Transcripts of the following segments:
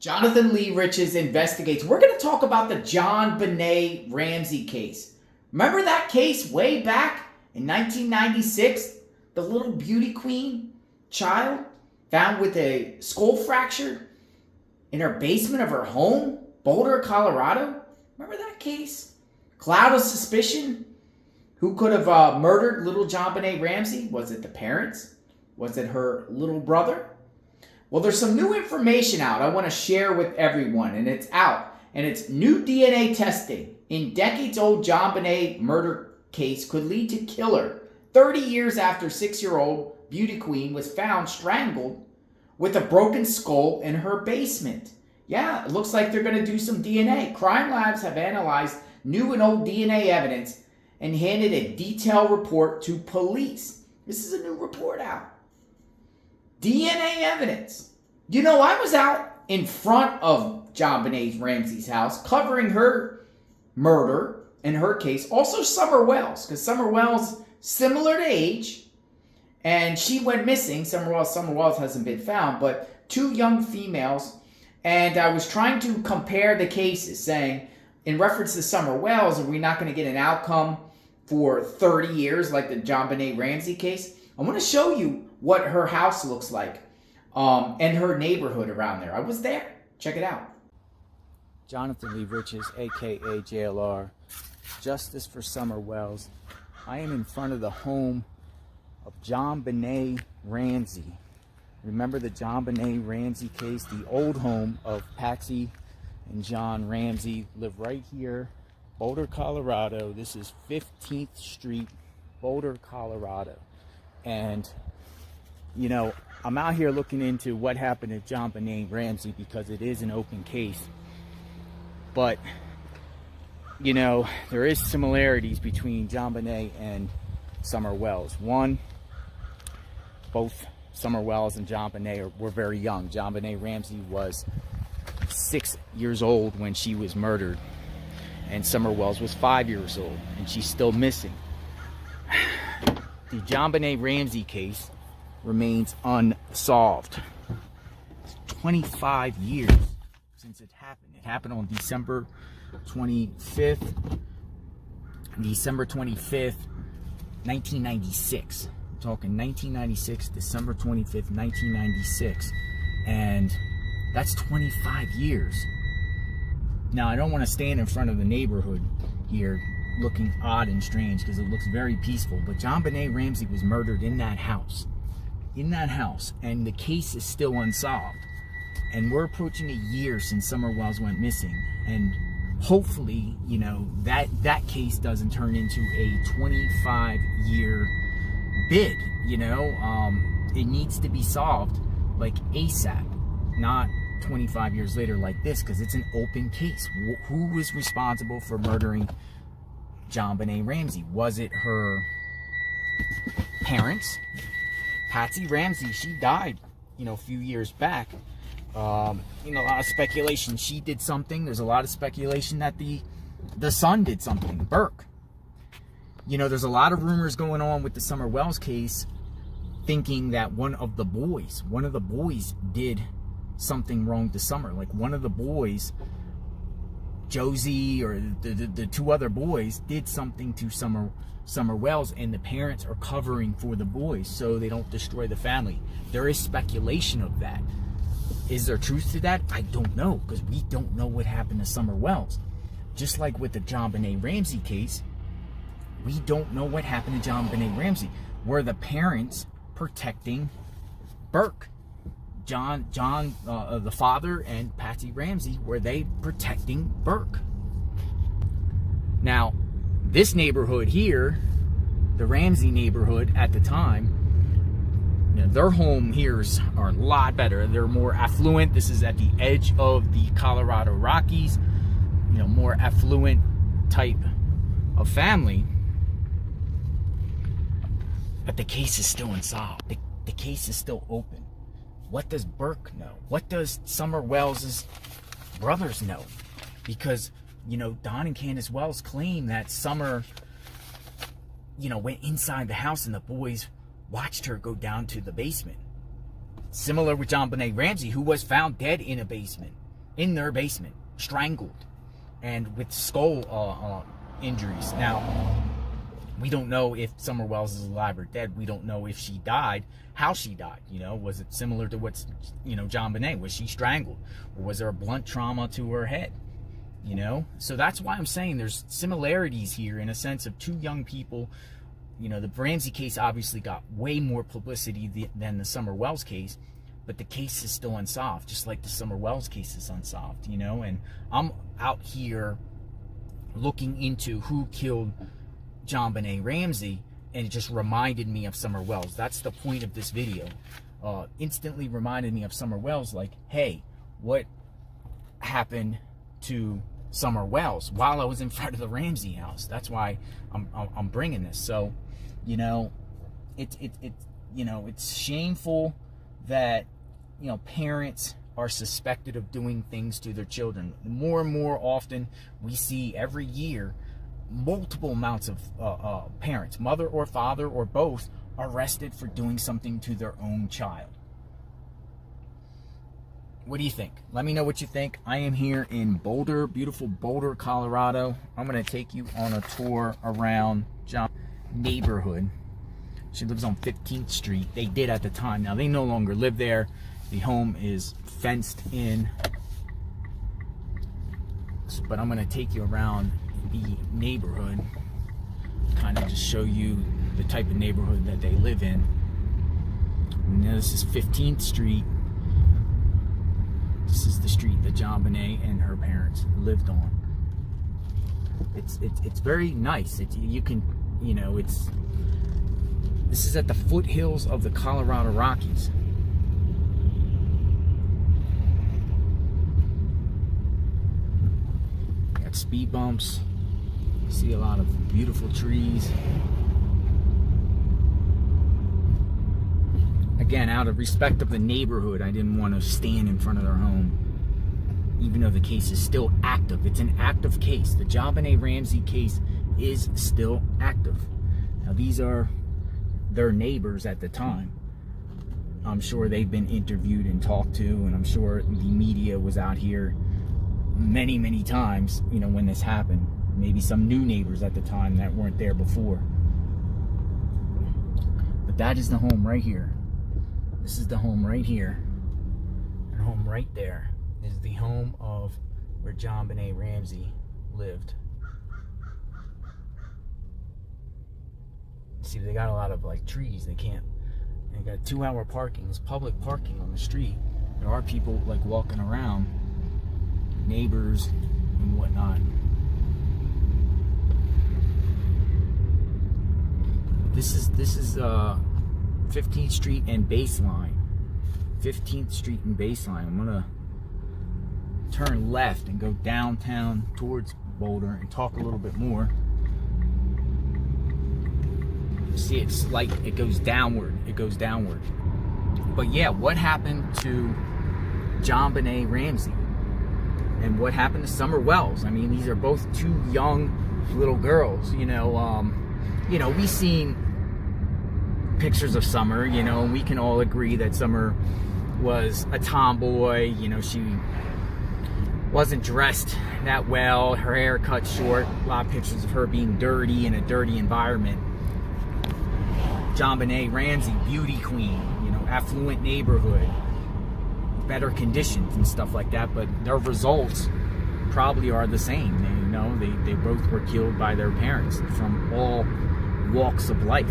Jonathan Lee Riches investigates. We're going to talk about the Jon Benet Ramsey case. Remember that case way back in 1996? The little beauty queen child found with a skull fracture in her basement of her home, Boulder, Colorado. Remember that case? Cloud of suspicion. Who could have murdered little Jon Benet Ramsey? Was it the parents? Was it her little brother? Well, there's some new information out I want to share with everyone, and it's out. And it's new DNA testing in decades-old Jon Benet murder case could lead to killer 30 years after 6-year-old beauty queen was found strangled with a broken skull in her basement. Yeah, it looks like they're going to do some DNA. Crime labs have analyzed new and old DNA evidence and handed a detailed report to police. This is a new report out. DNA evidence. You know, I was out in front of Jon Benet Ramsey's house covering her murder in her case. Also Summer Wells, because Summer Wells, similar to age, and she went missing. Summer Wells hasn't been found, but 2 young females. And I was trying to compare the cases, saying, in reference to Summer Wells, are we not going to get an outcome for 30 years like the Jon Benet Ramsey case? I want to show you what her house looks like and her neighborhood around there. I was there. Check it out. Jonathan Lee Riches, a.k.a. JLR, Justice for Summer Wells. I am in front of the home of Jon Benet Ramsey. Remember the Jon Benet Ramsey case? The old home of Patsy and John Ramsey live right here, Boulder, Colorado. This is 15th Street, Boulder, Colorado. And, you know, I'm out here looking into what happened to Jon Benet Ramsey because it is an open case. But, you know, there is similarities between Jon Benet and Summer Wells. One, both Summer Wells and Jon Benet were very young. Jon Benet Ramsey was 6 years old when she was murdered, and Summer Wells was 5 years old, and she's still missing. The Jon Benet Ramsey case remains unsolved. It's 25 years since it happened. It happened on December 25th, 1996. I'm talking 1996, December 25th, 1996. And that's 25 years. Now, I don't want to stand in front of the neighborhood here looking odd and strange because it looks very peaceful. But Jon Benet Ramsey was murdered in that house. In that house. And the case is still unsolved. And we're approaching a year since Summer Wells went missing. And hopefully, you know, that case doesn't turn into a 25-year bid. You know, it needs to be solved like ASAP. Not 25 years later like this, because it's an open case. Who was responsible for murdering Jon Benet Ramsey? Was it her parents? Patsy Ramsey, she died, you know, a few years back. You know, a lot of speculation she did something. There's a lot of speculation that the son did something, Burke. You know, there's a lot of rumors going on with the Summer Wells case, thinking that one of the boys did something wrong to Summer. Like one of the boys, Josie, or the 2 other boys did something to Summer Wells, and the parents are covering for the boys so they don't destroy the family. There is speculation of that. Is there truth to that? I don't know, because we don't know what happened to Summer Wells. Just like with the Jon Benet Ramsey case, we don't know what happened to Jon Benet Ramsey. Were the parents protecting Burke? John, the father, and Patsy Ramsey, were they protecting Burke? Now, this neighborhood here, the Ramsey neighborhood at the time, you know, their home here's are a lot better. They're more affluent. This is at the edge of the Colorado Rockies. You know, more affluent type of family. But the case is still unsolved. The case is still open. What does Burke know? What does Summer Wells' brothers know? Because, you know, Don and Candace Wells claim that Summer, you know, went inside the house and the boys watched her go down to the basement. Similar with Jon Benet Ramsey, who was found dead in a basement. in their basement, strangled, and with skull injuries. Now, we don't know if Summer Wells is alive or dead. We don't know if she died, how she died. You know, was it similar to what's, you know, Jon Benet? Was she strangled? Or was there a blunt trauma to her head? You know? So that's why I'm saying there's similarities here in a sense of two young people. You know, the Ramsey case obviously got way more publicity than the Summer Wells case, but the case is still unsolved, just like the Summer Wells case is unsolved, you know? And I'm out here looking into who killed Jon Benet Ramsey, and it just reminded me of Summer Wells. That's the point of this video. Instantly reminded me of Summer Wells, like, hey, what happened to Summer Wells while I was in front of the Ramsey house? That's why I'm bringing this. So, you know, it's shameful that, you know, parents are suspected of doing things to their children. More and more often, we see every year multiple amounts of parents, mother or father or both, arrested for doing something to their own child. What do you think? Let me know what you think. I am here in Boulder, beautiful Boulder, Colorado. I'm going to take you on a tour around Jon's neighborhood. She lives on 15th Street. They did at the time. Now, they no longer live there. The home is fenced in. But I'm going to take you around the neighborhood, kind of just show you the type of neighborhood that they live in. Now, this is 15th Street. This is the street that Jon Benet and her parents lived on. It's very nice. This is at the foothills of the Colorado Rockies. Got speed bumps. See a lot of beautiful trees. Again, out of respect of the neighborhood, I didn't want to stand in front of their home, even though the case is still active. It's an active case. The Jon Benet Ramsey case is still active. Now, these are their neighbors at the time. I'm sure they've been interviewed and talked to, and I'm sure the media was out here many, many times, you know, when this happened. Maybe some new neighbors at the time that weren't there before. But that is the home right here. This is the home right here. And the home right there is the home of where Jon Benet Ramsey lived. See, they got a lot of like trees. They got 2-hour parking. It's public parking on the street. There are people like walking around, neighbors and whatnot. This is 15th Street and Baseline. 15th Street and Baseline. I'm gonna turn left and go downtown towards Boulder and talk a little bit more. See, it's like it goes downward. It goes downward. But yeah, what happened to Jon Benet Ramsey? And what happened to Summer Wells? I mean, these are both two young little girls. You know, we've seen pictures of Summer, you know, and we can all agree that Summer was a tomboy. You know, she wasn't dressed that well, her hair cut short, a lot of pictures of her being dirty in a dirty environment. Jon Benet Ramsey, beauty queen, you know, affluent neighborhood, better conditions and stuff like that, but their results probably are the same. They both were killed by their parents from all walks of life.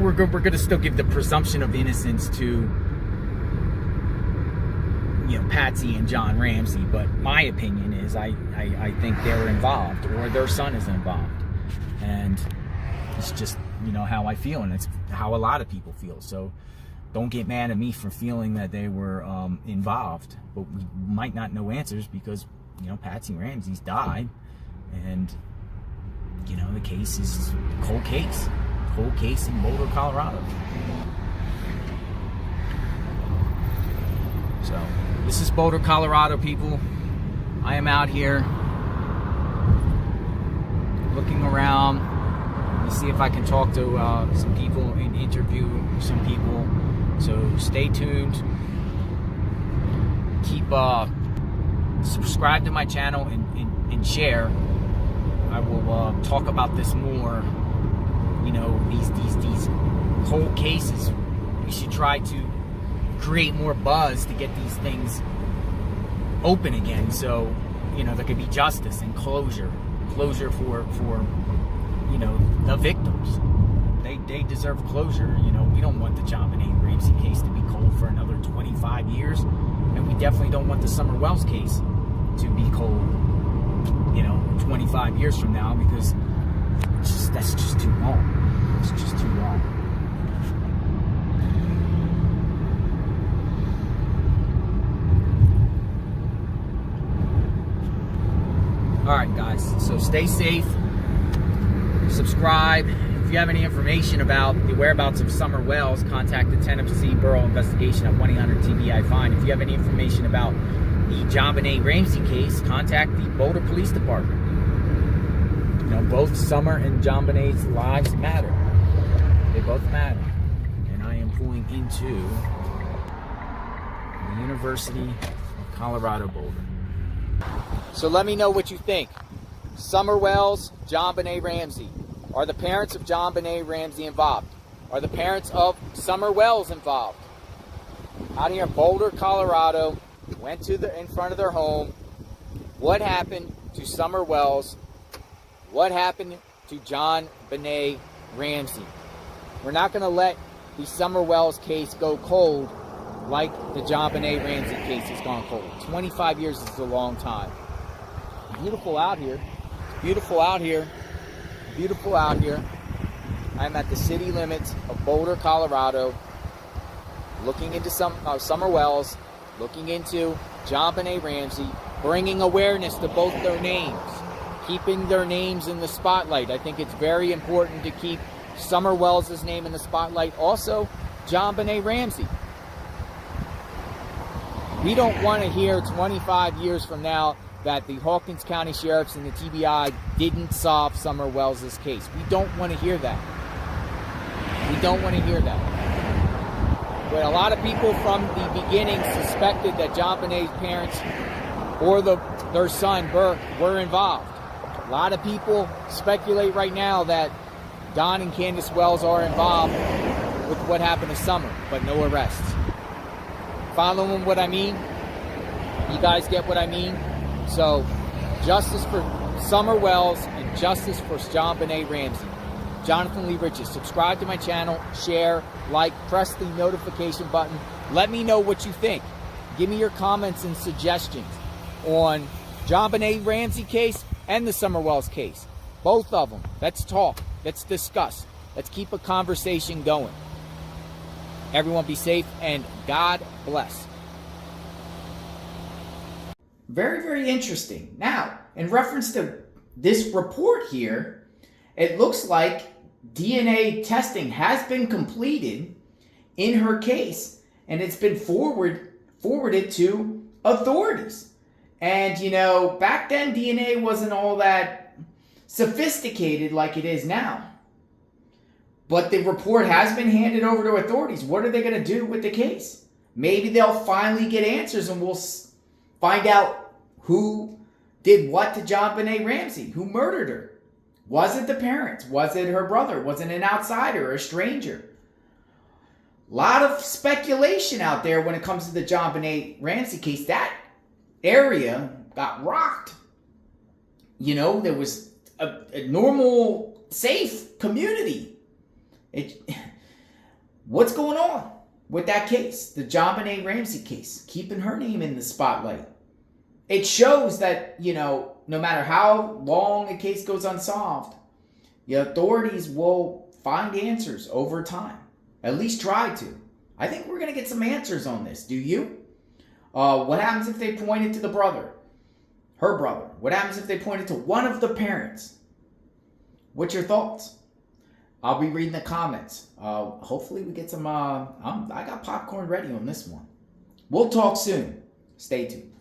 We're going to still give the presumption of innocence to, you know, Patsy and Jon Ramsey, but my opinion is I think they're involved, or their son is involved, and it's just, you know, how I feel, and it's how a lot of people feel. So don't get mad at me for feeling that they were involved, but we might not know answers because, you know, Patsy Ramsey's died, and, you know, the case is a cold case in Boulder, Colorado. So this is Boulder, Colorado, people. I am out here looking around to see if I can talk to some people and interview some people. So stay tuned. Keep subscribe to my channel and share. I will talk about this more. You know, these cold cases. We should try to create more buzz to get these things open again, so you know there could be justice and closure for you know the victims. They deserve closure. You know, we don't want the Jon Benet Ramsey case to be cold for another 25 years, and we definitely don't want the Summer Wells case to be cold, you know, 25 years from now, because that's just too long. It's just too long. Alright guys, so stay safe, subscribe. If you have any information about the whereabouts of Summer Wells, contact the Tennessee Borough Investigation at 1-800-TBI-FIND. If you have any information about the Jon Benet Ramsey case, contact the Boulder Police Department. You know, both Summer and Jon Benet's lives matter. They both matter. And I am pulling into the University of Colorado Boulder. So let me know what you think. Summer Wells, Jon Benet Ramsey. Are the parents of Jon Benet Ramsey involved? Are the parents of Summer Wells involved? Out here in Boulder, Colorado, went to in front of their home. What happened to Summer Wells? What happened to Jon Benet Ramsey? We're not going to let the Summer Wells case go cold like the Jon Benet Ramsey case has gone cold. 25 years is a long time. Beautiful out here. Beautiful out here. Beautiful out here. I'm at the city limits of Boulder, Colorado, looking into Summer Wells, looking into Jon Benet Ramsey, bringing awareness to both their names, keeping their names in the spotlight. I think it's very important to keep Summer Wells' name in the spotlight. Also, Jon Benet Ramsey. We don't want to hear 25 years from now that the Hawkins County Sheriffs and the TBI didn't solve Summer Wells' case. We don't want to hear that. We don't want to hear that. But a lot of people from the beginning suspected that Jon Benet's parents or their son, Burke, were involved. A lot of people speculate right now that Don and Candace Wells are involved with what happened to Summer, but no arrests. Following what I mean? You guys get what I mean? So, justice for Summer Wells and justice for Jon Benet Ramsey. Jonathan Lee Riches. Subscribe to my channel, share, like, press the notification button. Let me know what you think. Give me your comments and suggestions on Jon Benet Ramsey case and the Summer Wells case. Both of them. Let's talk. Let's discuss. Let's keep a conversation going. Everyone be safe and God bless. Very, very interesting. Now, in reference to this report here, it looks like DNA testing has been completed in her case, and it's been forwarded to authorities. And, you know, back then DNA wasn't all that sophisticated like it is now. But the report has been handed over to authorities. What are they going to do with the case? Maybe they'll finally get answers and we'll find out who did what to Jon Benet Ramsey, who murdered her. Was it the parents? Was it her brother? Was it an outsider or a stranger? A lot of speculation out there when it comes to the Jon Benet Ramsey case. That area got rocked. You know, there was a normal, safe community. What's going on with that case? The Jon Benet Ramsey case, keeping her name in the spotlight. It shows that, you know, no matter how long a case goes unsolved, the authorities will find answers over time. At least try to. I think we're going to get some answers on this. Do you? What happens if they pointed to the brother? Her brother? What happens if they pointed to one of the parents? What's your thoughts? I'll be reading the comments. Hopefully we get some, I got popcorn ready on this one. We'll talk soon. Stay tuned.